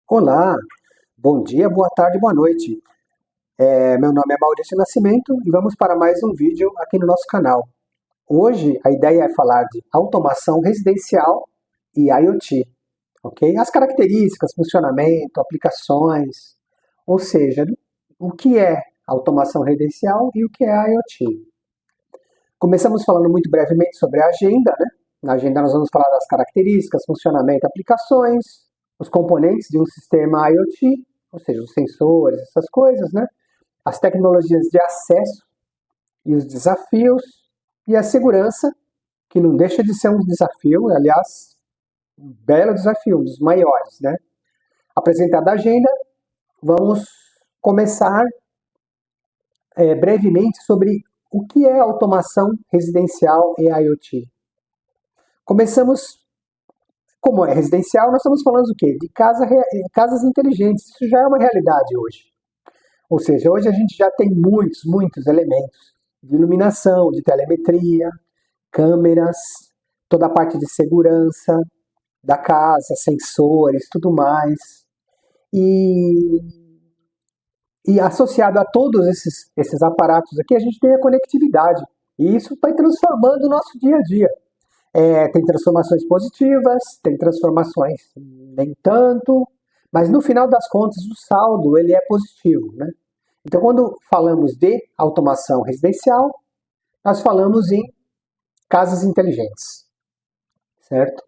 Olá, bom dia, boa tarde, boa noite. Meu nome é Maurício Nascimento e vamos para mais um vídeo aqui no nosso canal. Hoje a ideia é falar de automação residencial e IoT, ok? As características, funcionamento, aplicações, ou seja, o que é automação residencial e o que é IoT. Começamos falando muito brevemente sobre a agenda, né? Na agenda nós vamos falar das características, funcionamento, aplicações, os componentes de um sistema IoT, ou seja, os sensores, essas coisas, né? As tecnologias de acesso e os desafios, e a segurança, que não deixa de ser um desafio, aliás, um belo desafio, um dos maiores, né? Apresentada a agenda, vamos começar brevemente sobre o que é automação residencial e IoT. Começamos, como é residencial, nós estamos falando do quê? De casas inteligentes, isso já é uma realidade hoje. Ou seja, hoje a gente já tem muitos elementos de iluminação, de telemetria, câmeras, toda a parte de segurança da casa, sensores, tudo mais. E, e associado a todos esses aparatos aqui, a gente tem a conectividade. E isso vai transformando o nosso dia a dia. Tem transformações positivas, tem transformações nem tanto, mas no final das contas o saldo ele é positivo, né? Então, quando falamos de automação residencial, nós falamos em casas inteligentes, certo?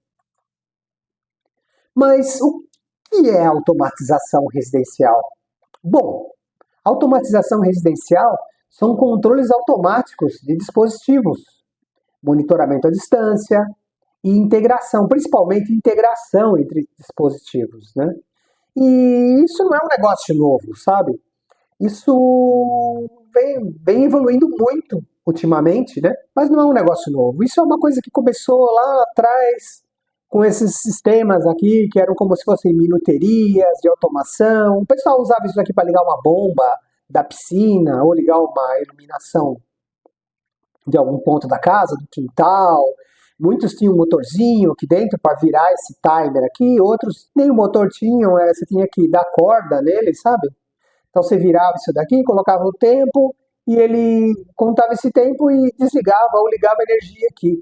Mas o que é automatização residencial? Bom, automatização residencial são controles automáticos de dispositivos, monitoramento à distância e integração, principalmente integração entre dispositivos, né? E isso não é um negócio novo, sabe? Isso vem evoluindo muito ultimamente, né? Mas não é um negócio novo. Isso é uma coisa que começou lá atrás com esses sistemas aqui que eram como se fossem minuterias de automação. O pessoal usava isso aqui para ligar uma bomba da piscina ou ligar uma iluminação de algum ponto da casa, do quintal. Muitos tinham um motorzinho aqui dentro para virar esse timer aqui, outros nem o motor tinham, você tinha que dar corda nele, sabe? Então você virava isso daqui, colocava o tempo e ele contava esse tempo e desligava ou ligava a energia aqui.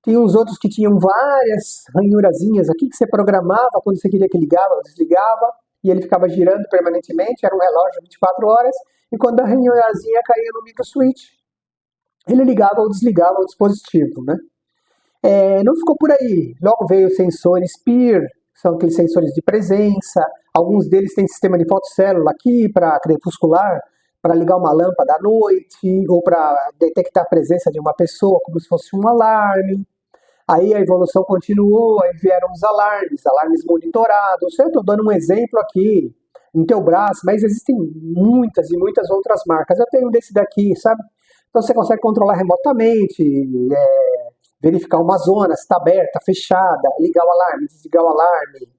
Tinha uns outros que tinham várias ranhurazinhas aqui que você programava quando você queria que ligava ou desligava e ele ficava girando permanentemente, era um relógio 24 horas e quando a ranhurazinha caía no micro switch, ele ligava ou desligava o dispositivo, né? Não ficou por aí. Logo veio os sensores PIR, que são aqueles sensores de presença. Alguns deles têm sistema de fotocélula aqui para crepuscular, para ligar uma lâmpada à noite, ou para detectar a presença de uma pessoa, como se fosse um alarme. Aí a evolução continuou, aí vieram os alarmes monitorados. Eu estou dando um exemplo aqui em teu braço, mas existem muitas e muitas outras marcas. Eu tenho desse daqui, sabe? Então você consegue controlar remotamente, verificar uma zona, se está aberta, fechada, ligar o alarme, desligar o alarme,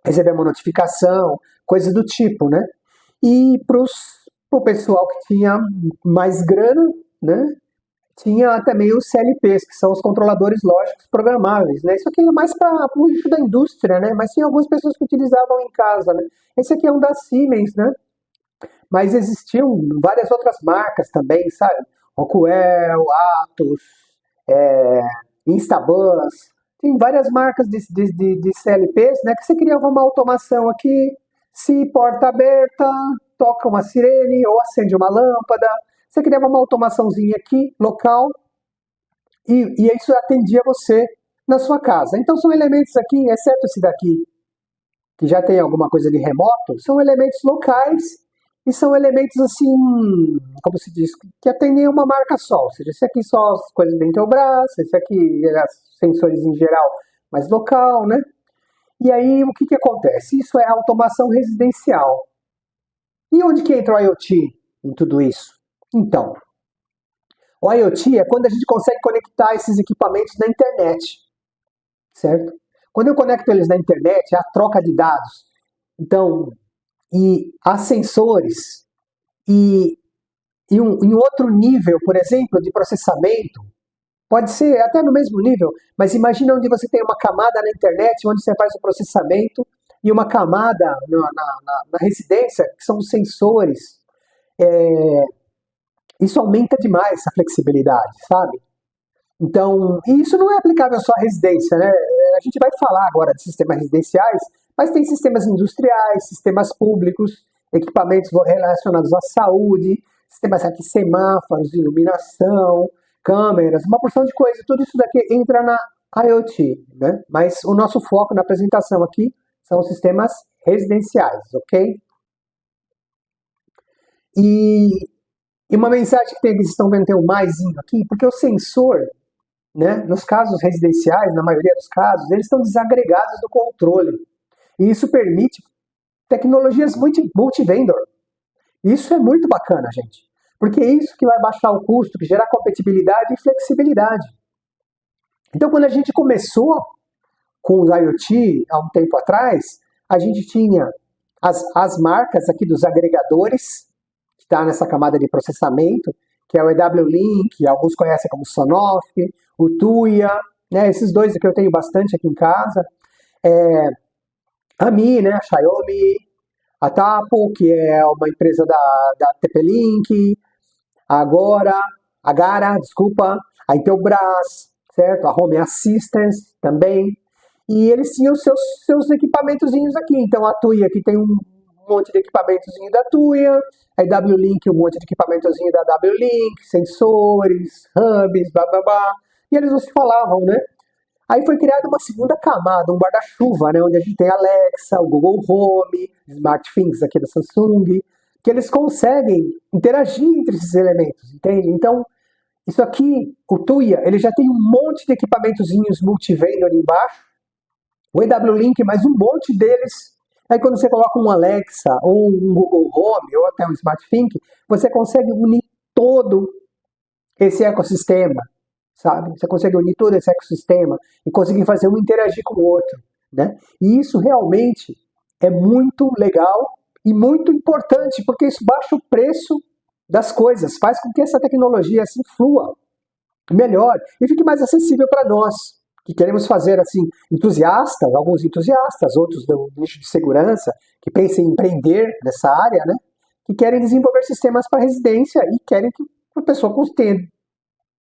receber uma notificação, coisa do tipo, né? E para o pessoal que tinha mais grana, né? Tinha também os CLPs, que são os controladores lógicos programáveis, né? Isso aqui é mais para o uso da indústria, né? Mas tinha algumas pessoas que utilizavam em casa, né? Esse aqui é um da Siemens, né? Mas existiam várias outras marcas também, sabe? Rockwell, Atos, é, Instabus, tem várias marcas de CLPs, né, que você criava uma automação aqui, se porta aberta, toca uma sirene ou acende uma lâmpada, você criava uma automaçãozinha aqui, local, e isso atendia você na sua casa. Então são elementos aqui, exceto esse daqui, que já tem alguma coisa de remoto, são elementos locais e são elementos assim, como se diz, que atendem a uma marca só. Ou seja, esse aqui só as coisas do Intelbras, esse aqui sensores em geral, mas local, né? E aí o que acontece? Isso é automação residencial. E onde que entra o IoT em tudo isso? Então, o IoT é quando a gente consegue conectar esses equipamentos na internet, certo? Quando eu conecto eles na internet, é a troca de dados. Então, e há sensores em outro nível, por exemplo, de processamento, pode ser até no mesmo nível, mas imagina onde você tem uma camada na internet onde você faz o processamento e uma camada na residência, que são os sensores. Isso aumenta demais a flexibilidade, sabe? Então, e isso não é aplicável só à residência, né? A gente vai falar agora de sistemas residenciais, mas tem sistemas industriais, sistemas públicos, equipamentos relacionados à saúde, sistemas aqui, semáforos, iluminação, câmeras, uma porção de coisa. Tudo isso daqui entra na IoT, né? Mas o nosso foco na apresentação aqui são os sistemas residenciais, ok? E uma mensagem que vocês estão vendo tem um maisinho aqui, porque o sensor, né, nos casos residenciais, na maioria dos casos, eles estão desagregados do controle. E isso permite tecnologias multi-vendor. Isso é muito bacana, gente. Porque é isso que vai baixar o custo, que gera compatibilidade e flexibilidade. Então, quando a gente começou com o IoT, há um tempo atrás, a gente tinha as marcas aqui dos agregadores, que está nessa camada de processamento, que é o EW-Link, alguns conhecem como Sonoff, o Tuya, né, esses dois que eu tenho bastante aqui em casa. A Mi, né, a Xiaomi, a Tapo, que é uma empresa da TP-Link, a Gara, desculpa, a Intelbras, certo? A Home Assistance também. E eles tinham seus equipamentozinhos aqui. Então a Tuya aqui tem um monte de equipamentozinho da Tuya, a EW-Link um monte de equipamentozinho da EW-Link, sensores, hubs, blá blá blá. E eles não se falavam, né? Aí foi criada uma segunda camada, um guarda-chuva, né? Onde a gente tem a Alexa, o Google Home, SmartThings aqui da Samsung, que eles conseguem interagir entre esses elementos, entende? Então, isso aqui, o Tuya, ele já tem um monte de equipamentozinhos multivendor embaixo, o EW-Link, mais um monte deles. Aí quando você coloca um Alexa, ou um Google Home, ou até um SmartThings, você consegue unir todo esse ecossistema, sabe? Você consegue unir todo esse ecossistema e conseguir fazer um interagir com o outro, né? E isso realmente é muito legal e muito importante, porque isso baixa o preço das coisas, faz com que essa tecnologia assim flua melhor e fique mais acessível para nós, que queremos fazer assim, entusiastas, alguns entusiastas, outros do nicho de segurança, que pensam em empreender nessa área, né? Que querem desenvolver sistemas para residência e querem que a pessoa tenha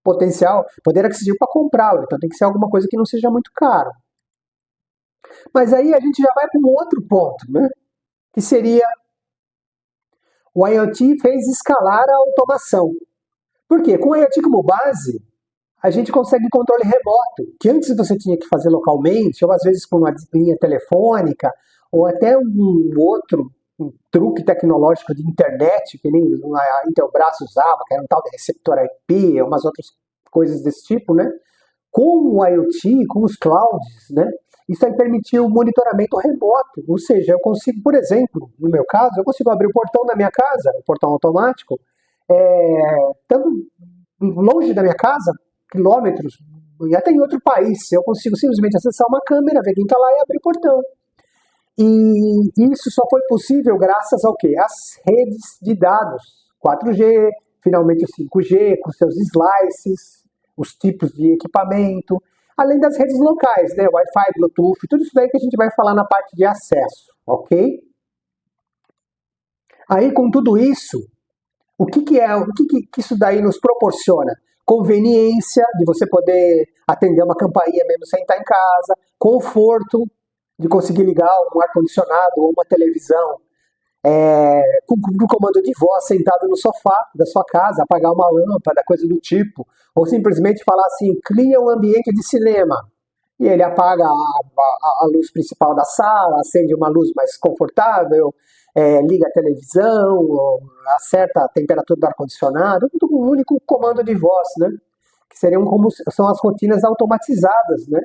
potencial, poder aquisitivo para comprá-lo. Então tem que ser alguma coisa que não seja muito caro. Mas aí a gente já vai para um outro ponto, né? Que seria o IoT fez escalar a automação. Por quê? Com o IoT como base, a gente consegue controle remoto, que antes você tinha que fazer localmente, ou às vezes com uma linha telefônica, ou até um outro truque tecnológico de internet, que nem a Intelbras usava, que era um tal de receptor IP, umas outras coisas desse tipo, né? Com o IoT, com os clouds, né? Isso aí permitiu o monitoramento remoto, ou seja, eu consigo, por exemplo, no meu caso, eu consigo abrir o portão da minha casa, o portão automático, estando longe da minha casa, quilômetros, e até em outro país, eu consigo simplesmente acessar uma câmera, ver quem está lá e abrir o portão. E isso só foi possível graças ao quê? Às redes de dados, 4G, finalmente o 5G, com seus slices, os tipos de equipamento, além das redes locais, né? Wi-Fi, Bluetooth, tudo isso daí que a gente vai falar na parte de acesso, ok? Aí, com tudo isso, o que isso daí nos proporciona? Conveniência de você poder atender uma campainha mesmo sem estar em casa, conforto de conseguir ligar um ar-condicionado ou uma televisão com o comando de voz sentado no sofá da sua casa, apagar uma lâmpada, coisa do tipo, ou simplesmente falar assim, cria um ambiente de cinema, e ele apaga a luz principal da sala, acende uma luz mais confortável, liga a televisão, acerta a temperatura do ar-condicionado, tudo com um único comando de voz, né? Que seriam como são as rotinas automatizadas, né?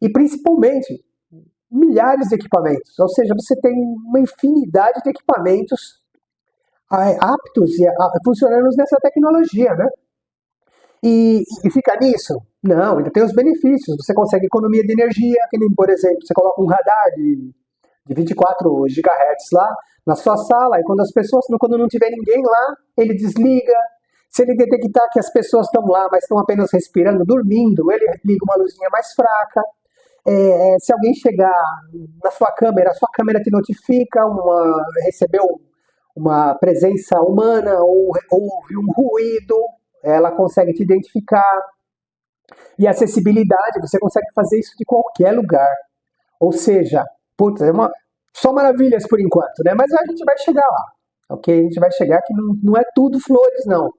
E principalmente milhares de equipamentos, ou seja, você tem uma infinidade de equipamentos aptos e funcionando nessa tecnologia, né? E fica nisso? Não, ainda tem os benefícios. Você consegue economia de energia, que nem, por exemplo, você coloca um radar de 24 GHz lá na sua sala, e quando não tiver ninguém lá, ele desliga. Se ele detectar que as pessoas estão lá, mas estão apenas respirando, dormindo, ele liga uma luzinha mais fraca. Se alguém chegar na sua câmera, a sua câmera te notifica, recebeu uma presença humana ou ouviu um ruído, ela consegue te identificar. E acessibilidade, você consegue fazer isso de qualquer lugar. Ou seja, putz, só maravilhas por enquanto, né? Mas a gente vai chegar lá, ok? A gente vai chegar que não é tudo flores, não.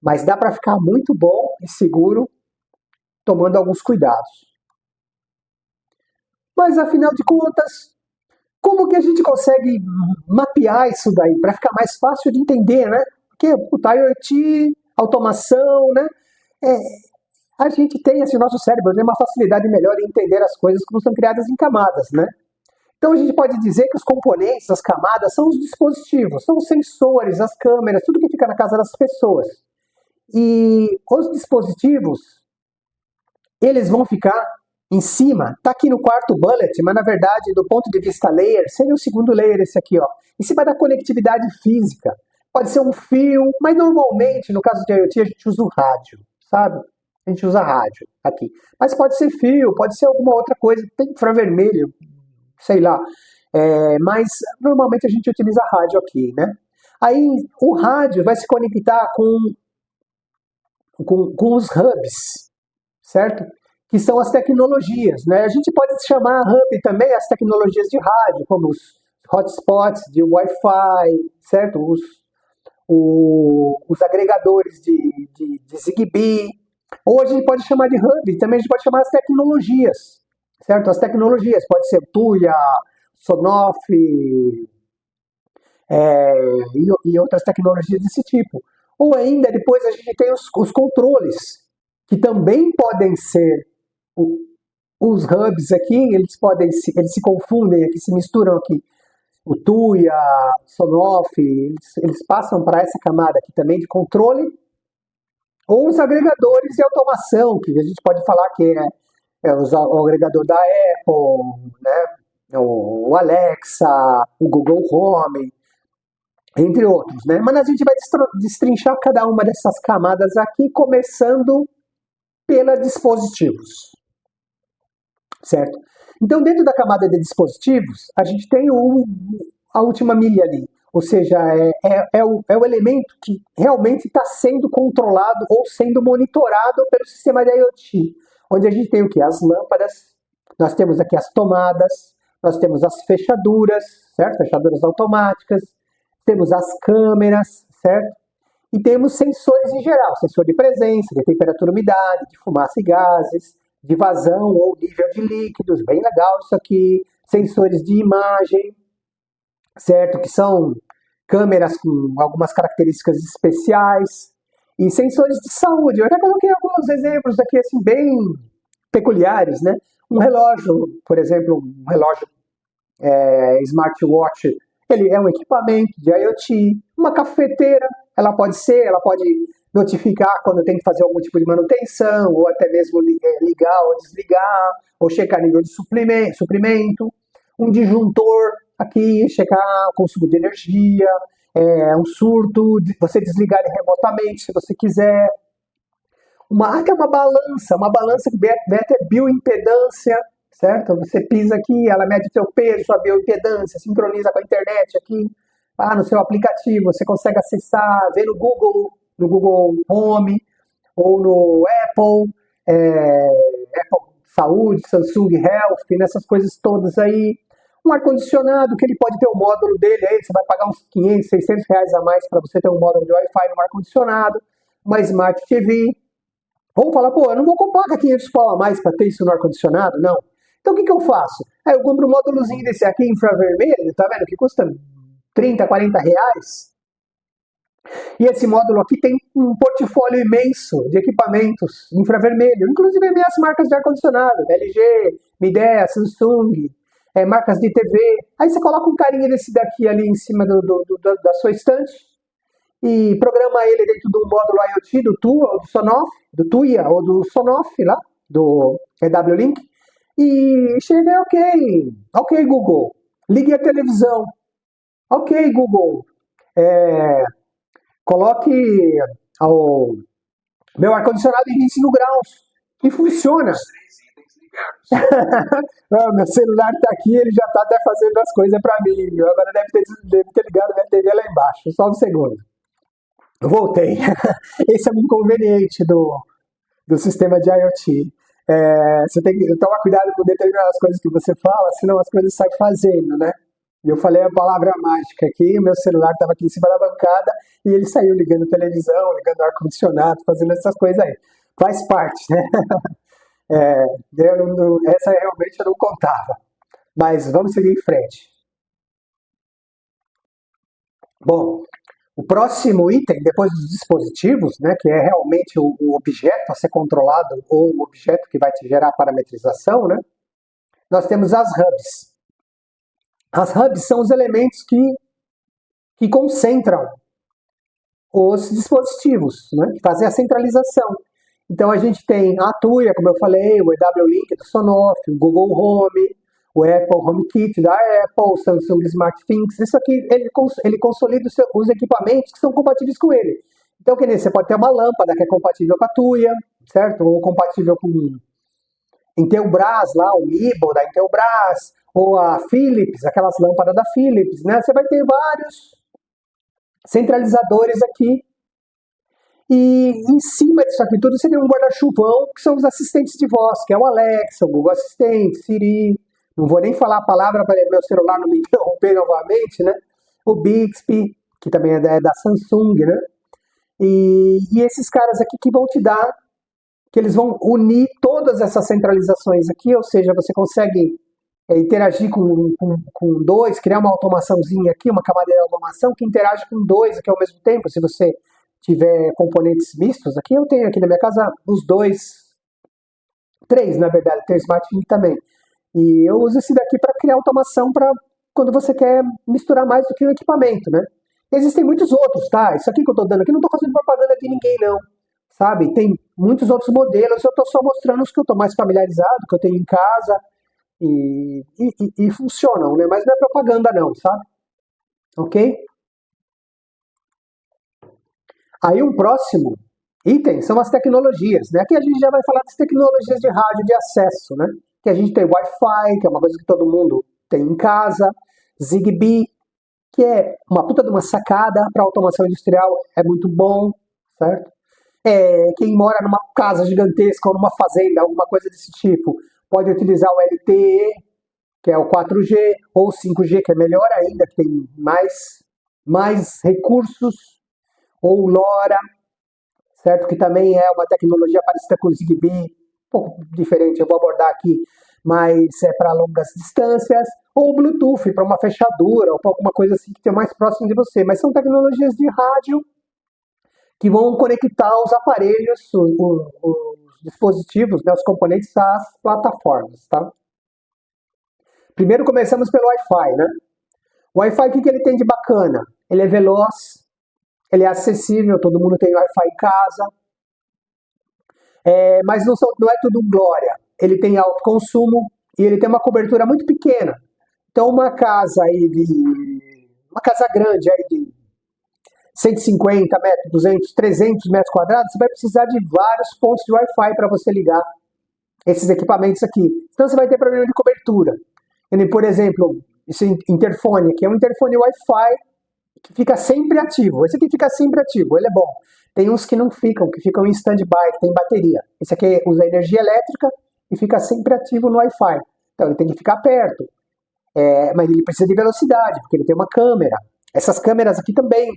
Mas dá para ficar muito bom e seguro tomando alguns cuidados. Mas afinal de contas, como que a gente consegue mapear isso daí para ficar mais fácil de entender, né? Porque o IoT, automação, né? É, a gente tem, assim, o nosso cérebro tem uma facilidade melhor em entender as coisas como são criadas em camadas, né? Então a gente pode dizer que os componentes, as camadas, são os dispositivos, são os sensores, as câmeras, tudo que fica na casa das pessoas. E os dispositivos, eles vão ficar em cima, tá aqui no quarto bullet, mas na verdade, do ponto de vista layer, seria o segundo layer esse aqui, ó, em cima da conectividade física. Pode ser um fio, mas normalmente, no caso de IoT, a gente usa o rádio, sabe? A gente usa rádio aqui. Mas pode ser fio, pode ser alguma outra coisa, tem infravermelho, sei lá. Mas normalmente a gente utiliza rádio aqui, né? Aí o rádio vai se conectar com os hubs, certo? Que são as tecnologias, né? A gente pode chamar hub também as tecnologias de rádio, como os hotspots de Wi-Fi, certo? Os agregadores de Zigbee. Ou a gente pode chamar de hub, também a gente pode chamar as tecnologias, certo? As tecnologias, pode ser Tuya, Sonoff, e outras tecnologias desse tipo. Ou ainda, depois a gente tem os controles, que também podem ser os hubs aqui, eles se confundem aqui, se misturam aqui. O Tuya, Sonoff, eles passam para essa camada aqui também de controle, ou os agregadores de automação, que a gente pode falar que o agregador da Apple, né? O Alexa, o Google Home, entre outros, né? Mas a gente vai destrinchar cada uma dessas camadas aqui, começando pela dispositivos, certo? Então, dentro da camada de dispositivos, a gente tem a última milha ali, ou seja, é o elemento que realmente está sendo controlado ou sendo monitorado pelo sistema de IoT, onde a gente tem o que? As lâmpadas, nós temos aqui as tomadas, nós temos as fechaduras, certo? Fechaduras automáticas, temos as câmeras, certo? E temos sensores em geral, sensor de presença, de temperatura, umidade, de fumaça e gases, de vazão ou nível de líquidos, bem legal isso aqui, sensores de imagem, certo? Que são câmeras com algumas características especiais, e sensores de saúde. Eu já coloquei alguns exemplos aqui, assim, bem peculiares, né? Um relógio, por exemplo, um relógio smartwatch, ele é um equipamento de IoT. Uma cafeteira, ela pode notificar quando tem que fazer algum tipo de manutenção, ou até mesmo ligar ou desligar, ou checar nível de suprimento. Um disjuntor aqui, checar o consumo de energia, um surto, você desligar ele remotamente se você quiser. Até uma balança que mede a bioimpedância, certo? Você pisa aqui, ela mede o seu peso, sua bioimpedância, sincroniza com a internet aqui, no seu aplicativo, você consegue acessar, ver no Google Home, ou no Apple Saúde, Samsung Health, nessas coisas todas aí. Um ar-condicionado, que ele pode ter o módulo dele aí, você vai pagar uns 500, 600 reais a mais para você ter um módulo de Wi-Fi no ar-condicionado. Uma Smart TV. Vamos falar, pô, eu não vou comprar 500 pau a mais para ter isso no ar-condicionado, não. Então o que eu faço? Eu compro um módulozinho desse aqui infravermelho, tá vendo? Que custa 30, 40 reais. E esse módulo aqui tem um portfólio imenso de equipamentos infravermelho, inclusive minhas marcas de ar-condicionado, LG, Midea, Samsung, marcas de TV. Aí você coloca um carinha desse daqui ali em cima da sua estante e programa ele dentro do módulo IoT do Tuya ou do Sonoff, do Tuya ou do Sonoff lá, do EW-Link, e chega, ok Google, ligue a televisão, ok Google, coloque o meu ar-condicionado em 25 graus, e funciona. Meu celular tá aqui, ele já tá até fazendo as coisas para mim. Agora deve ter ligado minha TV lá embaixo. Só um segundo. Voltei. Esse é um inconveniente do sistema de IoT. Você tem que tomar cuidado com determinadas coisas que você fala, senão as coisas saem fazendo, né? E eu falei a palavra mágica aqui, o meu celular estava aqui em cima da bancada e ele saiu ligando televisão, ligando ar-condicionado, fazendo essas coisas aí. Faz parte, né? Essa realmente eu não contava. Mas vamos seguir em frente. Bom, o próximo item, depois dos dispositivos, né, que é realmente o objeto a ser controlado ou o objeto que vai te gerar parametrização, né, nós temos as hubs. As hubs são os elementos que concentram os dispositivos, né, que fazem a centralização. Então a gente tem a Tuya, como eu falei, o EW-Link do Sonoff, o Google Home, o Apple HomeKit da Apple, o Samsung SmartThings. Isso aqui, ele consolida os equipamentos que são compatíveis com ele. Então, que nem você pode ter uma lâmpada que é compatível com a Tuya, certo? Ou compatível com Intelbras, lá, o Mibo da Intelbras, ou a Philips, aquelas lâmpadas da Philips, né? Você vai ter vários centralizadores aqui. E em cima disso aqui tudo você tem um guarda-chuvão, que são os assistentes de voz, que é o Alexa, o Google Assistente, Siri. Não vou nem falar a palavra para meu celular não me interromper novamente, né? O Bixby, que também é da Samsung, né? E esses caras aqui que vão te dar, que eles vão unir todas essas centralizações aqui, ou seja, você consegue interagir com dois, criar uma automaçãozinha aqui, uma camada de automação que interage com dois aqui ao mesmo tempo. Se você tiver componentes mistos aqui, eu tenho aqui na minha casa os dois, três na verdade, tem o SmartThings também. E eu uso esse daqui para criar automação para quando você quer misturar mais do que o equipamento, né? Existem muitos outros, tá? Isso aqui que eu tô dando aqui, não tô fazendo propaganda de ninguém, não. Sabe? Tem muitos outros modelos, eu tô só mostrando os que eu tô mais familiarizado, que eu tenho em casa e funcionam, né? Mas não é propaganda, não, sabe? Ok? Aí um próximo item são as tecnologias, né? Aqui a gente já vai falar das tecnologias de rádio de acesso, né? Que a gente tem Wi-Fi, que é uma coisa que todo mundo tem em casa, Zigbee, que é uma puta de uma sacada para automação industrial, é muito bom, certo? Quem mora numa casa gigantesca ou numa fazenda, alguma coisa desse tipo, pode utilizar o LTE, que é o 4G, ou o 5G, que é melhor ainda, que tem mais recursos, ou o LoRa, certo? Que também é uma tecnologia parecida com o Zigbee, um pouco diferente, eu vou abordar aqui, mas é para longas distâncias, ou o Bluetooth para uma fechadura, ou para alguma coisa assim que esteja mais próximo de você. Mas são tecnologias de rádio que vão conectar os aparelhos, os dispositivos, né, os componentes às plataformas, tá? Primeiro começamos pelo Wi-Fi, né? O Wi-Fi, o que ele tem de bacana? Ele é veloz, ele é acessível, todo mundo tem Wi-Fi em casa, mas não é tudo glória. Ele tem alto consumo e ele tem uma cobertura muito pequena. Então uma casa grande aí de 150 metros, 200, 300 metros quadrados, você vai precisar de vários pontos de Wi-Fi para você ligar esses equipamentos aqui. Então você vai ter problema de cobertura. Por exemplo, esse interfone aqui é um interfone Wi-Fi que fica sempre ativo. Esse aqui fica sempre ativo, ele é bom. Tem uns que não ficam, que ficam em stand-by, que tem bateria. Esse aqui usa energia elétrica e fica sempre ativo no Wi-Fi. Então ele tem que ficar perto. Mas ele precisa de velocidade, porque ele tem uma câmera. Essas câmeras aqui também,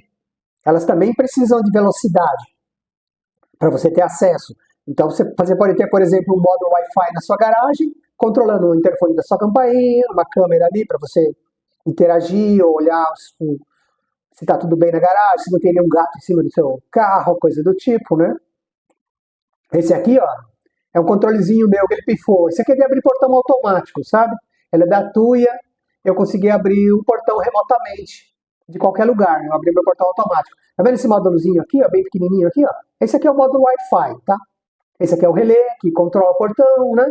elas também precisam de velocidade para você ter acesso. Então você pode ter, por exemplo, um módulo Wi-Fi na sua garagem, controlando o interfone da sua campainha, uma câmera ali para você interagir ou olhar se está tudo bem na garagem, se não tem nenhum gato em cima do seu carro, coisa do tipo, né? Esse aqui, ó, é um controlezinho meu que ele pifou. Esse aqui é de abrir portão automático, sabe? Ele é da Tuya, eu consegui abrir o portão remotamente, de qualquer lugar, né? Eu abri meu portão automático. Tá vendo esse módulozinho aqui, ó, bem pequenininho aqui, ó? Esse aqui é o módulo Wi-Fi, tá? Esse aqui é o relé, que controla o portão, né?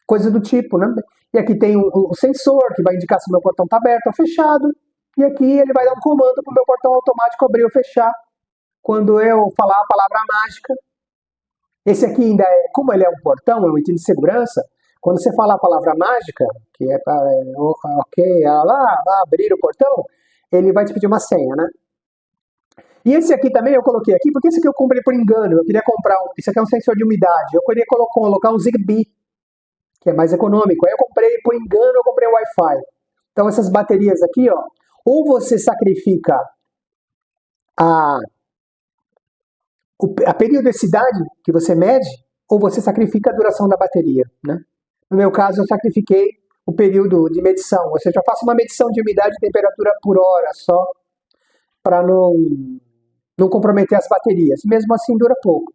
Coisa do tipo, né? E aqui tem o sensor, que vai indicar se o meu portão está aberto ou fechado. E aqui ele vai dar um comando para o meu portão automático abrir ou fechar quando eu falar a palavra mágica. Esse aqui ainda como ele é um portão, é um item de segurança, Quando você fala a palavra mágica, que é para ok, lá, abrir o portão, ele vai te pedir uma senha, né? E esse aqui também eu coloquei aqui, porque esse aqui eu comprei por engano. Eu queria comprar esse aqui é um sensor de umidade. Eu queria colocar um Zigbee, que é mais econômico. Aí eu comprei por engano, eu comprei o Wi-Fi. Então essas baterias aqui, ó, ou você sacrifica a periodicidade que você mede, ou você sacrifica a duração da bateria, né? No meu caso, eu sacrifiquei o período de medição, ou seja, eu faço uma medição de umidade e temperatura por hora só, para não comprometer as baterias. Mesmo assim, dura pouco.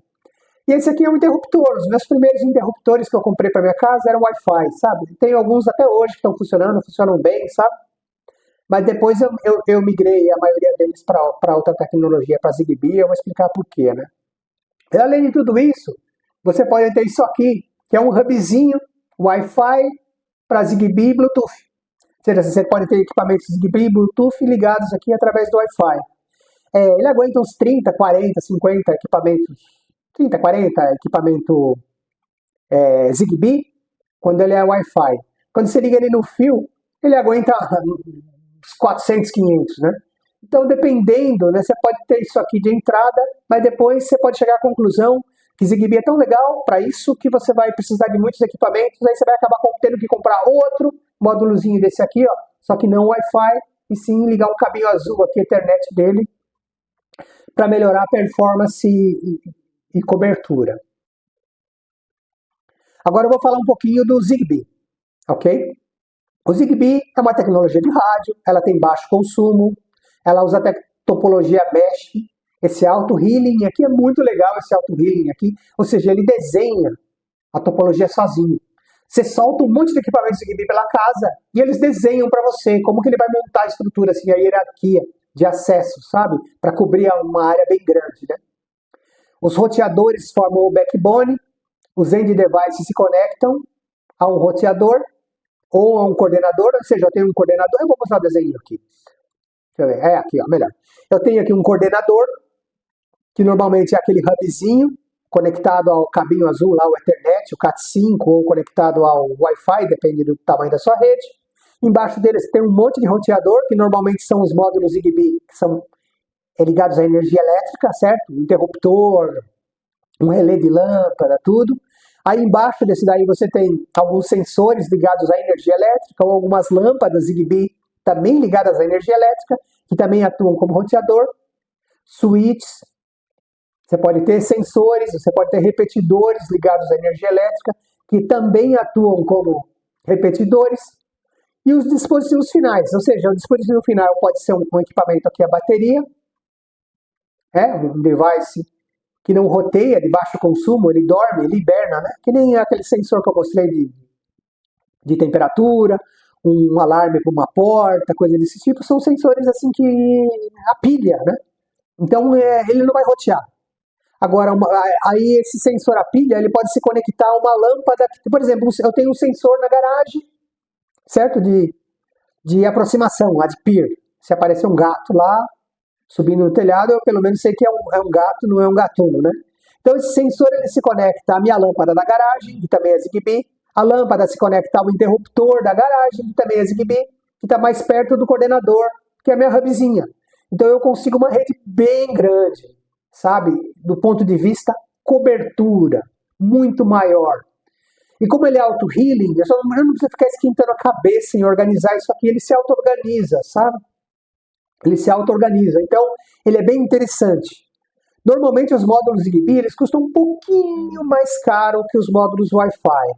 E esse aqui é um interruptor. Os meus primeiros interruptores que eu comprei para minha casa eram Wi-Fi, sabe? Tem alguns até hoje que estão funcionando, funcionam bem, sabe? Mas depois eu migrei a maioria deles para outra tecnologia, para Zigbee, eu vou explicar por quê, né? E além de tudo isso, você pode ter isso aqui, que é um hubzinho Wi-Fi para Zigbee e Bluetooth. Ou seja, você pode ter equipamentos Zigbee e Bluetooth ligados aqui através do Wi-Fi. Ele aguenta uns 30, 40, 50 equipamentos, 30, 40 equipamento Zigbee, quando ele é Wi-Fi. Quando você liga ele no fio, ele aguenta uns 400, 500, né? Então, dependendo, né, você pode ter isso aqui de entrada, mas depois você pode chegar à conclusão que Zigbee é tão legal para isso que você vai precisar de muitos equipamentos, aí você vai acabar tendo que comprar outro módulozinho desse aqui, ó, só que não Wi-Fi, e sim ligar um cabinho azul aqui, a Ethernet dele, para melhorar a performance e cobertura. Agora eu vou falar um pouquinho do Zigbee, ok? O Zigbee é uma tecnologia de rádio, ela tem baixo consumo, ela usa até topologia mesh, esse auto-healing aqui é muito legal, esse auto-healing aqui, ou seja, ele desenha a topologia sozinho. Você solta um monte de equipamentos Zigbee pela casa e eles desenham para você como que ele vai montar a estrutura, assim, a hierarquia de acesso, sabe? Para cobrir uma área bem grande, né? Os roteadores formam o backbone, os end devices se conectam a um roteador ou a um coordenador, ou seja, eu tenho um coordenador, eu vou mostrar o desenho aqui. Deixa eu ver, aqui, ó, melhor. Eu tenho aqui um coordenador, que normalmente é aquele hubzinho, conectado ao cabinho azul, lá o Ethernet, o Cat5, ou conectado ao Wi-Fi, depende do tamanho da sua rede. Embaixo deles tem um monte de roteador, que normalmente são os módulos Zigbee, que são ligados à energia elétrica, certo? Um interruptor, um relé de lâmpada, tudo. Aí embaixo desse daí você tem alguns sensores ligados à energia elétrica, ou algumas lâmpadas Zigbee também ligadas à energia elétrica, que também atuam como roteador. Switches, você pode ter sensores, você pode ter repetidores ligados à energia elétrica, que também atuam como repetidores. E os dispositivos finais, ou seja, o dispositivo final pode ser um equipamento aqui, a bateria, um device que não roteia, de baixo consumo, ele dorme, ele hiberna, né? Que nem aquele sensor que eu mostrei de temperatura, um alarme para uma porta, coisa desse tipo, são sensores assim que a pilha, né? Então ele não vai rotear. Agora, aí esse sensor a pilha, ele pode se conectar a uma lâmpada, por exemplo, eu tenho um sensor na garagem, certo? De aproximação, a de peer. Se aparecer um gato lá, subindo no telhado, eu pelo menos sei que é um gato, não é um gatuno, né? Então esse sensor ele se conecta à minha lâmpada da garagem, que também é Zigbee, a lâmpada se conecta ao interruptor da garagem, que também é Zigbee, que está mais perto do coordenador, que é a minha hubzinha. Então eu consigo uma rede bem grande, sabe? Do ponto de vista cobertura, muito maior. E como ele é auto-healing, eu não preciso ficar esquentando a cabeça em organizar isso aqui, ele se auto-organiza, sabe? Ele se auto-organiza. Então, ele é bem interessante. Normalmente, os módulos Zigbee, eles custam um pouquinho mais caro que os módulos Wi-Fi,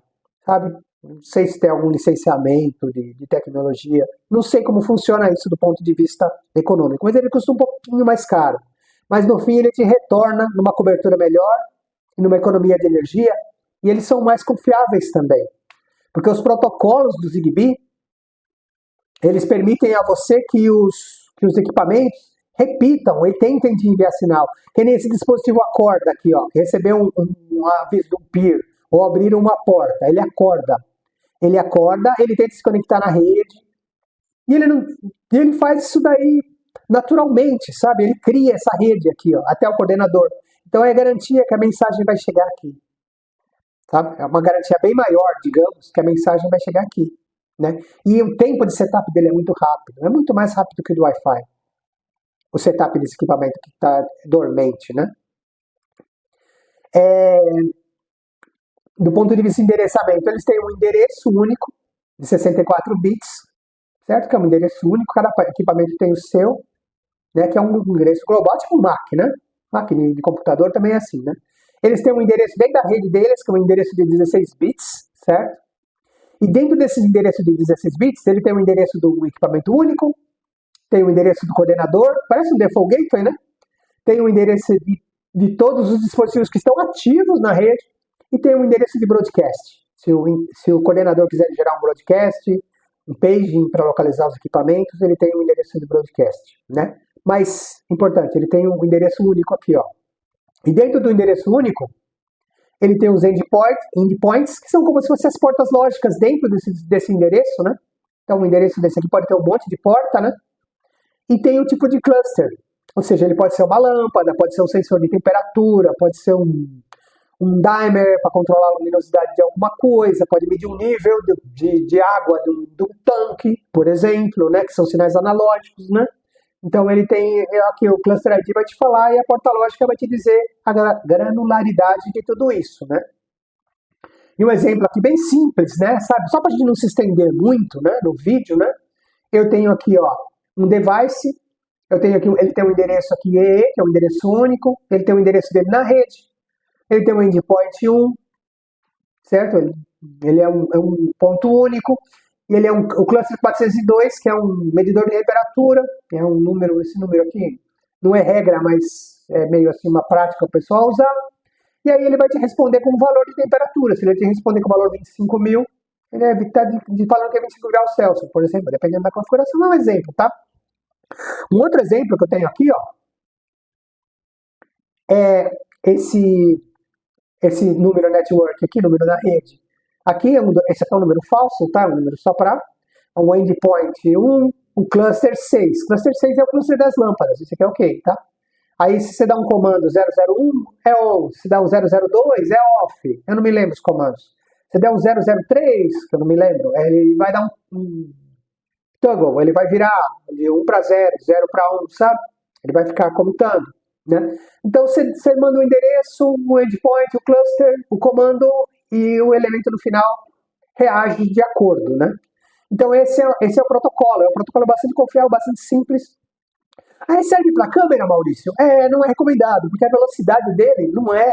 sabe? Não sei se tem algum licenciamento de tecnologia. Não sei como funciona isso do ponto de vista econômico, mas ele custa um pouquinho mais caro. Mas, no fim, ele te retorna numa cobertura melhor e numa economia de energia, e eles são mais confiáveis também. Porque os protocolos do Zigbee, eles permitem a você que os equipamentos repitam e tentem te enviar sinal. Que nem esse dispositivo acorda aqui, ó, que recebeu um aviso do peer, ou abrir uma porta, ele acorda. Ele tenta se conectar na rede, e ele faz isso daí naturalmente, sabe? Ele cria essa rede aqui, ó, até o coordenador. Então é garantia que a mensagem vai chegar aqui, sabe? É uma garantia bem maior, digamos, que a mensagem vai chegar aqui, né? E o tempo de setup dele é muito rápido, é muito mais rápido que o do Wi-Fi. O setup desse equipamento que está dormente, né? Do ponto de vista de endereçamento, eles têm um endereço único de 64 bits, certo? Que é um endereço único, cada equipamento tem o seu, né? Que é um endereço global, tipo um Mac, né? Mac de computador também é assim, né? Eles têm um endereço dentro da rede deles, que é um endereço de 16 bits, certo? E dentro desse endereço de 16 bits, ele tem o endereço do equipamento único, tem o endereço do coordenador, parece um default gateway, né? Tem o endereço de todos os dispositivos que estão ativos na rede e tem o endereço de broadcast. Se o coordenador quiser gerar um broadcast, um paging para localizar os equipamentos, ele tem um endereço de broadcast, né? Mas, importante, ele tem um endereço único aqui, ó. E dentro do endereço único, ele tem os endpoints, que são como se fossem as portas lógicas dentro desse endereço, né? Então, o endereço desse aqui pode ter um monte de porta, né? E tem o tipo de cluster, ou seja, ele pode ser uma lâmpada, pode ser um sensor de temperatura, pode ser um dimer para controlar a luminosidade de alguma coisa, pode medir um nível de água de um tanque, por exemplo, né? Que são sinais analógicos, né? Então ele tem aqui o Cluster ID vai te falar e a porta lógica vai te dizer a granularidade de tudo isso, né? E um exemplo aqui bem simples, né? Sabe? Só para a gente não se estender muito, né? No vídeo, né? Eu tenho aqui, ó, um device. Eu tenho aqui, ele tem um endereço aqui EE, que é um endereço único. Ele tem o endereço dele na rede. Ele tem um endpoint 1, certo? Ele é um ponto único. E ele é o cluster 402, que é um medidor de temperatura, que é um número, esse número aqui não é regra, mas é meio assim uma prática o pessoal usar. E aí ele vai te responder com o valor de temperatura. Se ele te responder com o valor 25.000, ele está falando que é 25 graus Celsius, por exemplo, dependendo da configuração. É um exemplo, tá? Um outro exemplo que eu tenho aqui, ó, é esse número network aqui, número da rede. Aqui, esse aqui é um número falso, tá? Um número só para um endpoint 1, o cluster 6. Cluster 6 é o cluster das lâmpadas, isso aqui é ok, tá? Aí, se você dá um comando 001, é on. Se dá um 002, é off. Eu não me lembro os comandos. Se der um 003, que eu não me lembro, ele vai dar um toggle, ele vai virar de 1 para 0, 0 para 1, sabe? Ele vai ficar contando, né? Então, você manda o endereço, o endpoint, o cluster, o comando e o elemento no final reage de acordo, né? Então, esse é o protocolo. É um protocolo bastante confiável, bastante simples. Aí serve para câmera, Maurício? Não é recomendado, porque a velocidade dele não é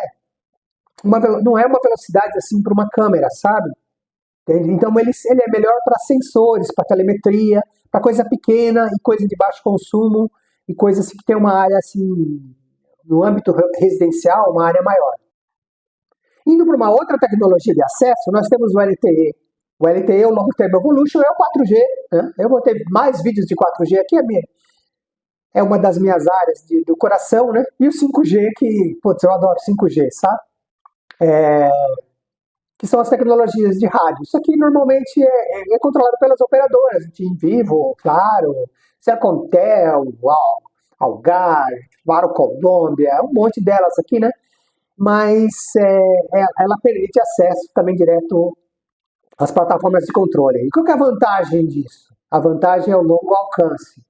uma velocidade assim para uma câmera, sabe? Entende? Então ele é melhor para sensores, para telemetria, para coisa pequena e coisa de baixo consumo e coisa assim que tem uma área assim no âmbito residencial, uma área maior. Indo para uma outra tecnologia de acesso, nós temos o LTE. O LTE, o Long Term Evolution, é o 4G. Né? Eu vou ter mais vídeos de 4G aqui, é uma das minhas áreas do coração, né? E o 5G, que, putz, eu adoro 5G, sabe? Que são as tecnologias de rádio. Isso aqui normalmente é controlado pelas operadoras, TIM Vivo, Claro, Sercontel, Algar, Claro Colômbia, um monte delas aqui, né? Mas ela permite acesso também direto às plataformas de controle. E qual que é a vantagem disso? A vantagem é o longo alcance.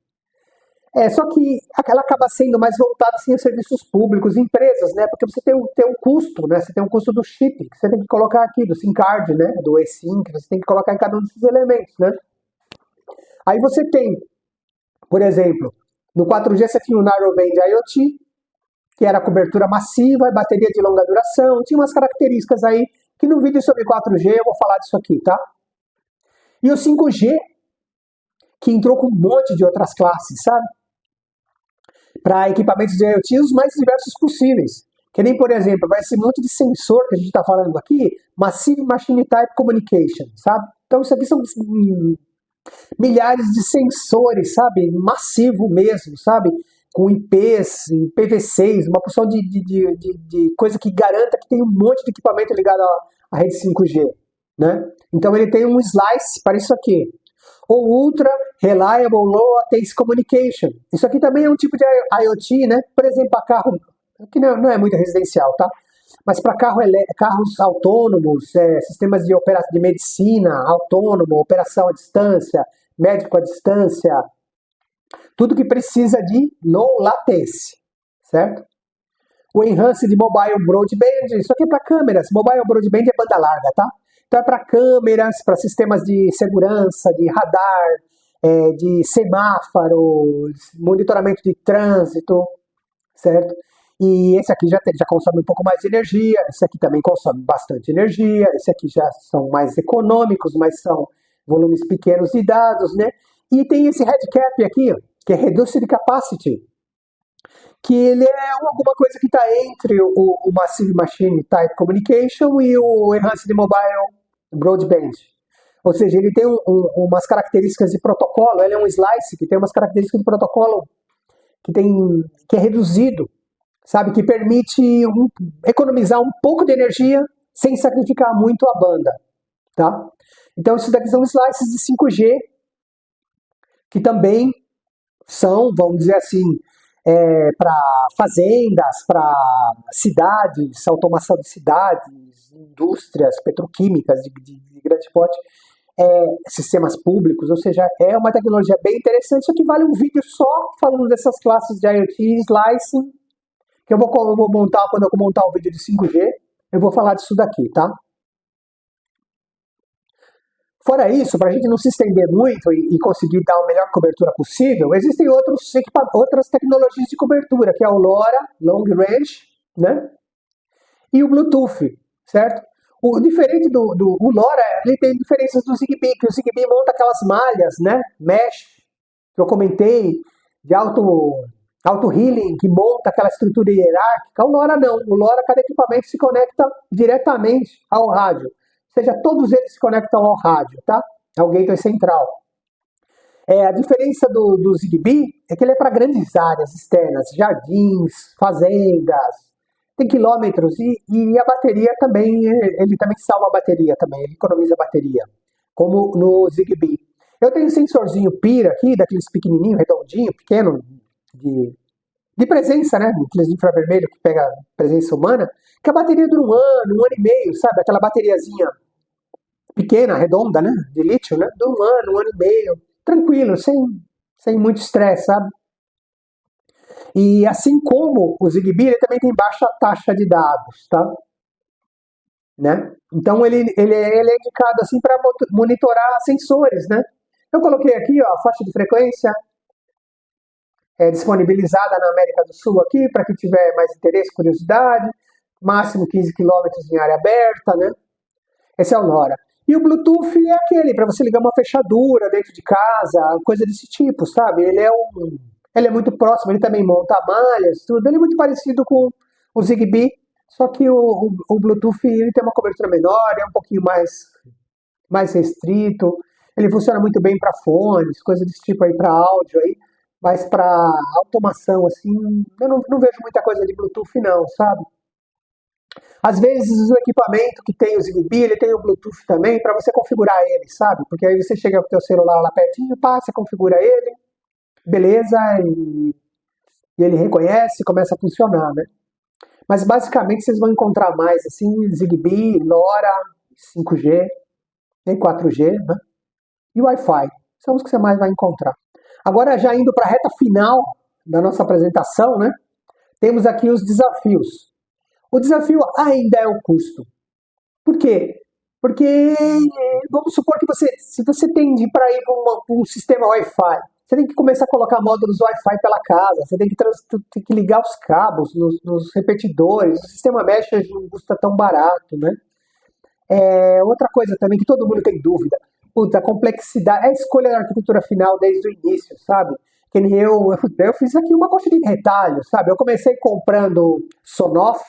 Só que ela acaba sendo mais voltada assim, a serviços públicos, empresas, né? Porque você tem um custo, né? Você tem um custo do chip, que você tem que colocar aqui, do SIM card, né? Do eSIM, que você tem que colocar em cada um desses elementos, né? Aí você tem, por exemplo, no 4G você tinha o Narrowband IoT, que era cobertura massiva e bateria de longa duração, tinha umas características aí, que no vídeo sobre 4G eu vou falar disso aqui, tá? E o 5G, que entrou com um monte de outras classes, sabe? Para equipamentos de IoT os mais diversos possíveis. Que nem, por exemplo, vai esse monte de sensor que a gente está falando aqui, Massive Machine Type Communication, sabe? Então isso aqui são milhares de sensores, sabe? Massivo mesmo, sabe? Com IPs, PV6, uma porção de coisa que garanta que tem um monte de equipamento ligado à rede 5G, né? Então ele tem um slice para isso aqui. Ou Ultra Reliable Low Latency Communication. Isso aqui também é um tipo de IoT, né? Por exemplo, a carro, que não é muito residencial, tá? mas para carros autônomos, sistemas de medicina autônomo, operação à distância, médico à distância, tudo que precisa de low latency, certo? O Enhanced Mobile Broadband, isso aqui é para câmeras, Mobile Broadband é banda larga, tá? Então é para câmeras, para sistemas de segurança, de radar, de semáforos, monitoramento de trânsito, certo? E esse aqui já consome um pouco mais de energia, esse aqui também consome bastante energia, esse aqui já são mais econômicos, mas são volumes pequenos de dados, né? E tem esse RedCap aqui, ó, que é Reduced Capacity, que ele é alguma coisa que está entre o Massive Machine Type Communication e o Enhanced Mobile Broadband. Ou seja, ele tem umas características de protocolo, ele é um slice que tem umas características de protocolo que é reduzido, sabe, que permite economizar um pouco de energia sem sacrificar muito a banda, tá? Então, isso daqui são slices de 5G, que também são, vamos dizer assim, para fazendas, para cidades, automação de cidades, indústrias petroquímicas de grande porte, sistemas públicos, ou seja, é uma tecnologia bem interessante, só que vale um vídeo só falando dessas classes de IoT slicing, que eu vou montar quando eu montar o vídeo de 5G, eu vou falar disso daqui, tá? Fora isso, para a gente não se estender muito e conseguir dar a melhor cobertura possível, existem outras tecnologias de cobertura, que é o LoRa, Long Range, né? E o Bluetooth, certo? O diferente o LoRa, ele tem diferenças do Zigbee, que o Zigbee monta aquelas malhas, né? Mesh, que eu comentei, de auto-healing, que monta aquela estrutura hierárquica. O LoRa não. O LoRa, cada equipamento se conecta diretamente ao rádio. Ou seja, todos eles se conectam ao rádio, tá? Ao gateway central. A diferença do Zigbee é que ele é para grandes áreas externas, jardins, fazendas, tem quilômetros, e a bateria também, ele também salva a bateria também, ele economiza a bateria, como no Zigbee. Eu tenho um sensorzinho PIR aqui, daqueles pequenininho, redondinho, pequeno, de presença, né? Aqueles infravermelho que pega presença humana, que a bateria dura um ano e meio, sabe? Aquela bateriazinha pequena, redonda, né? De lítio, né? Dura um ano e meio, tranquilo, sem muito estresse, sabe? E assim como o Zigbee, ele também tem baixa taxa de dados, tá? Né? Então ele é indicado assim para monitorar sensores, né? Eu coloquei aqui, ó, a faixa de frequência disponibilizada na América do Sul aqui, para quem tiver mais interesse, curiosidade, máximo 15 km em área aberta, né? Esse é o LoRa. E o Bluetooth é aquele, para você ligar uma fechadura dentro de casa, coisa desse tipo, sabe? Ele é muito próximo, ele também monta malhas, tudo. Ele é muito parecido com o Zigbee, só que o Bluetooth ele tem uma cobertura menor, é um pouquinho mais restrito. Ele funciona muito bem para fones, coisa desse tipo aí, para áudio aí. Mas para automação, assim, eu não vejo muita coisa de Bluetooth não, sabe? Às vezes o equipamento que tem o Zigbee, ele tem o Bluetooth também, para você configurar ele, sabe? Porque aí você chega com o teu celular lá pertinho, você configura ele, beleza, e ele reconhece e começa a funcionar, né? Mas basicamente vocês vão encontrar mais, assim, Zigbee, LoRa, 5G, nem 4G, né? E Wi-Fi, são os que você mais vai encontrar. Agora, já indo para a reta final da nossa apresentação, né? Temos aqui os desafios. O desafio ainda é o custo. Por quê? Porque vamos supor que se você tende para ir para um sistema Wi-Fi, você tem que começar a colocar módulos Wi-Fi pela casa, você tem que ligar os cabos nos repetidores, o sistema mesh não custa tão barato, né? Outra coisa também que todo mundo tem dúvida, a complexidade, a escolha da arquitetura final desde o início, sabe? Que nem eu fiz aqui uma coxa de retalho, sabe? Eu comecei comprando Sonoff,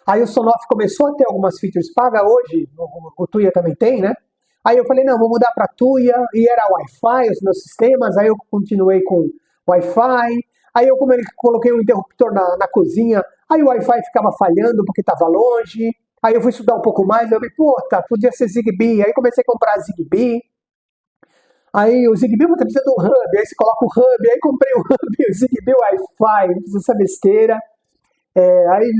aí o Sonoff começou a ter algumas features pagas, hoje o Tuya também tem, né? Aí eu falei, não, vou mudar para Tuya, e era Wi-Fi os meus sistemas, aí eu continuei com Wi-Fi, aí eu coloquei um interruptor na cozinha, aí o Wi-Fi ficava falhando porque estava longe, aí eu fui estudar um pouco mais, eu falei, podia ser Zigbee, aí comecei a comprar Zigbee, aí o Zigbee você precisa de um hub, aí você coloca o hub, aí comprei o hub, o Zigbee Wi-Fi, não precisa essa besteira. Aí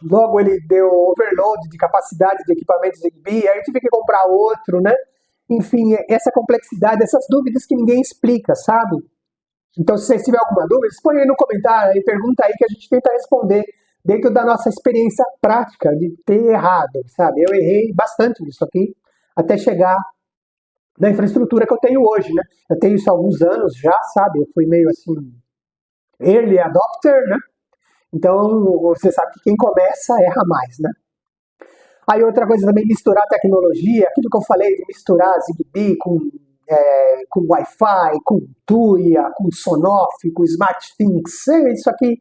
logo ele deu overload de capacidade de equipamentos ZigBee, aí eu tive que comprar outro, né? Enfim, essa complexidade, essas dúvidas que ninguém explica, sabe? Então, se vocês tiverem alguma dúvida, põe aí no comentário e pergunta aí que a gente tenta responder dentro da nossa experiência prática de ter errado, sabe? Eu errei bastante nisso aqui até chegar na infraestrutura que eu tenho hoje, né? Eu tenho isso há alguns anos já, sabe? Eu fui meio assim, early adopter, né? Então, você sabe que quem começa erra mais, né? Aí outra coisa também, misturar tecnologia, aquilo que eu falei de misturar ZigBee com Wi-Fi, com Tuya, com Sonoff, com SmartThings, isso aqui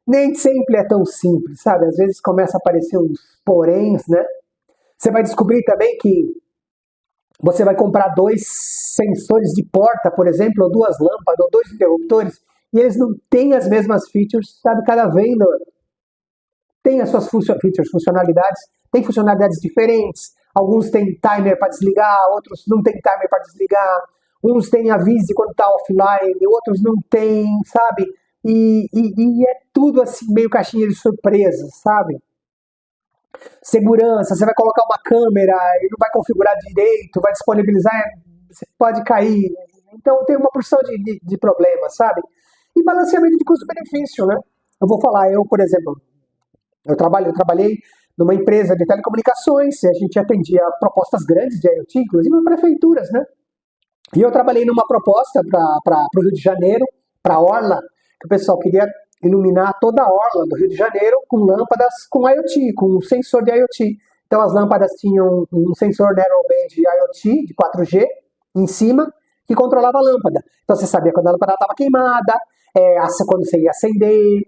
nem sempre é tão simples, sabe? Às vezes começa a aparecer uns poréns, né? Você vai descobrir também que você vai comprar 2 sensores de porta, por exemplo, ou 2 lâmpadas, ou 2 interruptores, e eles não têm as mesmas features, sabe? Cada vendor tem as suas features, funcionalidades, tem funcionalidades diferentes. Alguns têm timer para desligar, outros não têm timer para desligar. Uns têm avise quando está offline, outros não têm, sabe? E é tudo assim, meio caixinha de surpresa, sabe? Segurança, você vai colocar uma câmera e não vai configurar direito, vai disponibilizar, você pode cair. Então tem uma porção de problemas, sabe? E balanceamento de custo-benefício, né? Eu vou falar, por exemplo, eu trabalhei numa empresa de telecomunicações, e a gente atendia propostas grandes de IoT, inclusive prefeituras, né? E eu trabalhei numa proposta para o Rio de Janeiro, para a Orla, que o pessoal queria iluminar toda a Orla do Rio de Janeiro com lâmpadas com IoT, com um sensor de IoT. Então as lâmpadas tinham um sensor narrowband IoT de 4G em cima, que controlava a lâmpada. Então você sabia quando a lâmpada estava queimada, quando você ia acender,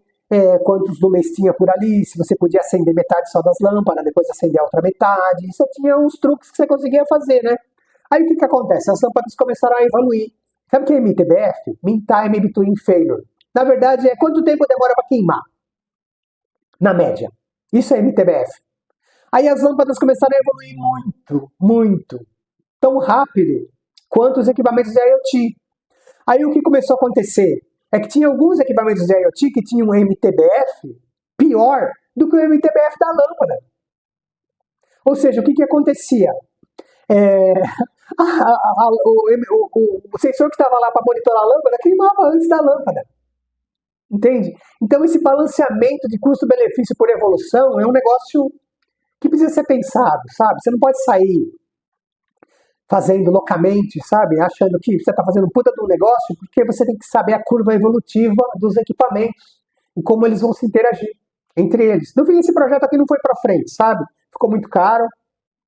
quantos lumens tinha por ali, se você podia acender metade só das lâmpadas, depois acender a outra metade. Isso tinha uns truques que você conseguia fazer, né? Aí o que acontece? As lâmpadas começaram a evoluir. Sabe o que é MTBF? Mean Time Between Failure. Na verdade, é quanto tempo demora para queimar, na média. Isso é MTBF. Aí as lâmpadas começaram a evoluir muito, muito, tão rápido quanto os equipamentos de IoT. Aí o que começou a acontecer? É que tinha alguns equipamentos de IoT que tinham um MTBF pior do que o MTBF da lâmpada. Ou seja, o que acontecia? O sensor que estava lá para monitorar a lâmpada queimava antes da lâmpada. Entende? Então esse balanceamento de custo-benefício por evolução é um negócio que precisa ser pensado, sabe? Você não pode sair fazendo loucamente, sabe? Achando que você está fazendo puta de um negócio, porque você tem que saber a curva evolutiva dos equipamentos e como eles vão se interagir entre eles. No fim, esse projeto aqui não foi para frente, sabe? Ficou muito caro,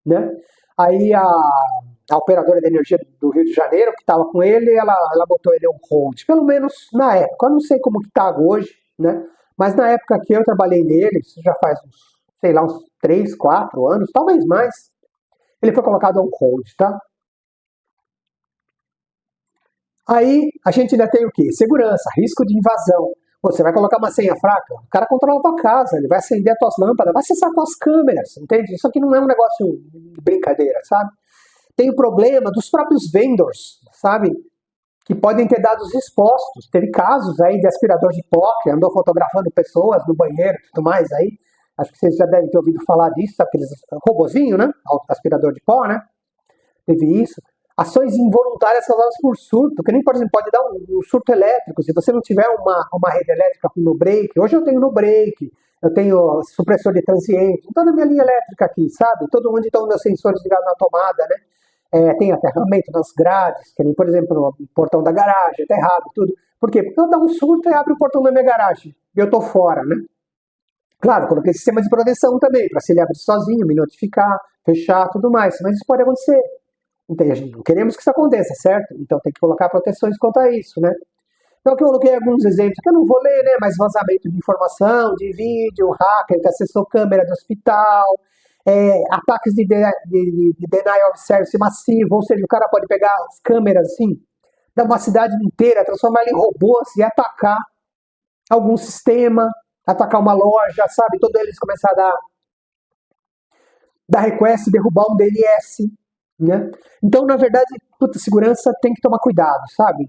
né? Aí a operadora de energia do Rio de Janeiro, que estava com ele, ela botou ele on hold, pelo menos na época. Eu não sei como que está hoje, né? Mas na época que eu trabalhei nele, isso já faz uns 3, 4 anos, talvez mais, ele foi colocado on hold, tá? Aí a gente ainda tem o quê? Segurança, risco de invasão. Você vai colocar uma senha fraca, o cara controla a tua casa, ele vai acender as tuas lâmpadas, vai acessar tuas câmeras, entende? Isso aqui não é um negócio de brincadeira, sabe? Tem o problema dos próprios vendors, sabe? Que podem ter dados expostos. Teve casos aí de aspirador de pó, que andou fotografando pessoas no banheiro e tudo mais aí. Acho que vocês já devem ter ouvido falar disso, aqueles robozinho, né? Aspirador de pó, né? Teve isso. Ações involuntárias causadas por surto, que nem, por exemplo, pode dar um surto elétrico. Se você não tiver uma rede elétrica no break, hoje eu tenho no break, eu tenho supressor de transiente, então na minha linha elétrica aqui, sabe? Todo onde estão meus sensores ligados na tomada, né? Tem aterramento nas grades, que nem, por exemplo, no portão da garagem, aterrado, tudo. Por quê? Porque eu dou um surto e abre o portão da minha garagem, e eu tô fora, né? Claro, coloquei sistema de proteção também, para se ele abrir sozinho, me notificar, fechar, tudo mais, mas isso pode acontecer. Então, a gente não queremos que isso aconteça, certo? Então tem que colocar proteções quanto a isso, né? Então aqui eu coloquei alguns exemplos que eu não vou ler, né? Mas vazamento de informação, de vídeo, hacker que acessou câmera do hospital, ataques de denial of service massivo, ou seja, o cara pode pegar as câmeras assim, da uma cidade inteira, transformar ela em robôs e atacar algum sistema, atacar uma loja, sabe? Todos eles começam a dar request, derrubar um DNS, né? Então, na verdade, segurança tem que tomar cuidado, sabe?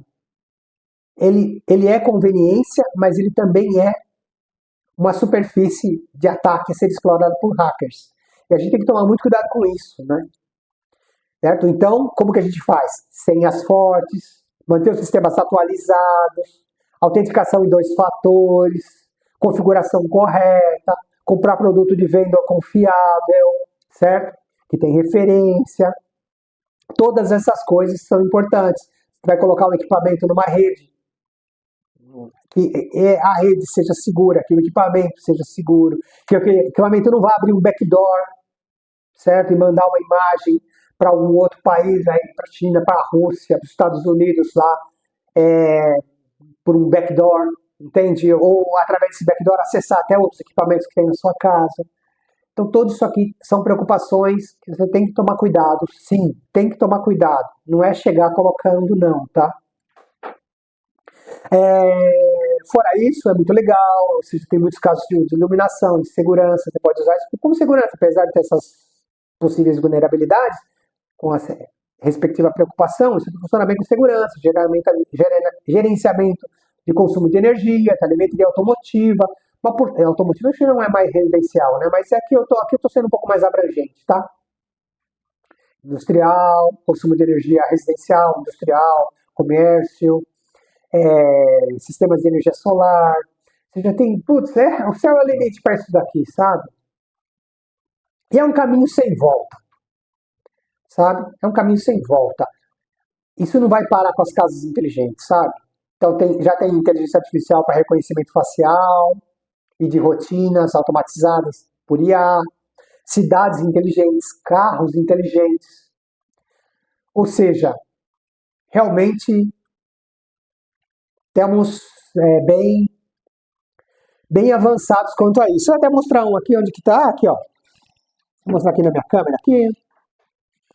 Ele é conveniência, mas ele também é uma superfície de ataque a ser explorada por hackers. E a gente tem que tomar muito cuidado com isso, né? Certo? Então, como que a gente faz? Senhas fortes, manter os sistemas atualizados, autenticação em 2 fatores, configuração correta, comprar produto de venda confiável, certo? Que tem referência. Todas essas coisas são importantes. Você vai colocar um equipamento numa rede, que a rede seja segura, que o equipamento seja seguro, que o equipamento não vá abrir um backdoor, certo? E mandar uma imagem para um outro país, para a China, para a Rússia, para os Estados Unidos lá, por um backdoor, entende? Ou através desse backdoor acessar até outros equipamentos que tem na sua casa. Então, tudo isso aqui são preocupações que você tem que tomar cuidado. Sim, tem que tomar cuidado. Não é chegar colocando, não, tá? Fora isso, é muito legal. Ou seja, tem muitos casos de iluminação, de segurança. Você pode usar isso como segurança, apesar de ter essas possíveis vulnerabilidades, com a respectiva preocupação, isso funciona bem com segurança, gerenciamento de consumo de energia, telemetria automotiva. Automotiva acho que não é mais residencial, né? Mas aqui eu tô sendo um pouco mais abrangente, tá? Industrial, consumo de energia residencial, industrial, comércio, sistemas de energia solar. Você já tem, o céu é limite para isso daqui, sabe? E é um caminho sem volta, sabe? É um caminho sem volta. Isso não vai parar com as casas inteligentes, sabe? Então já tem inteligência artificial para reconhecimento facial e de rotinas automatizadas por IA, cidades inteligentes, carros inteligentes. Ou seja, realmente temos bem avançados quanto a isso. Vou até mostrar um aqui, onde que está, aqui ó. Vou mostrar aqui na minha câmera, aqui.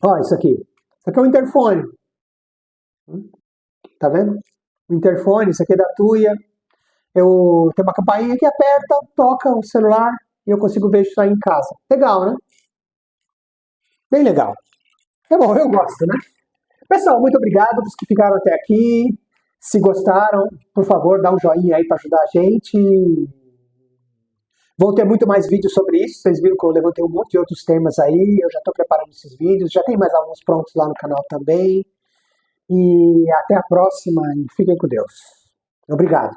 Ó, isso aqui. Isso aqui é um interfone. Tá vendo? O interfone, isso aqui é da Tuya. Eu tenho uma campainha que aperta, toca o celular e eu consigo ver isso aí em casa. Legal, né? Bem legal. É bom, eu gosto, né? Pessoal, muito obrigado os que ficaram até aqui. Se gostaram, por favor, dá um joinha aí para ajudar a gente. Vão ter muito mais vídeos sobre isso. Vocês viram que eu levantei um monte de outros temas aí. Eu já estou preparando esses vídeos. Já tem mais alguns prontos lá no canal também. E até a próxima e fiquem com Deus. Obrigado.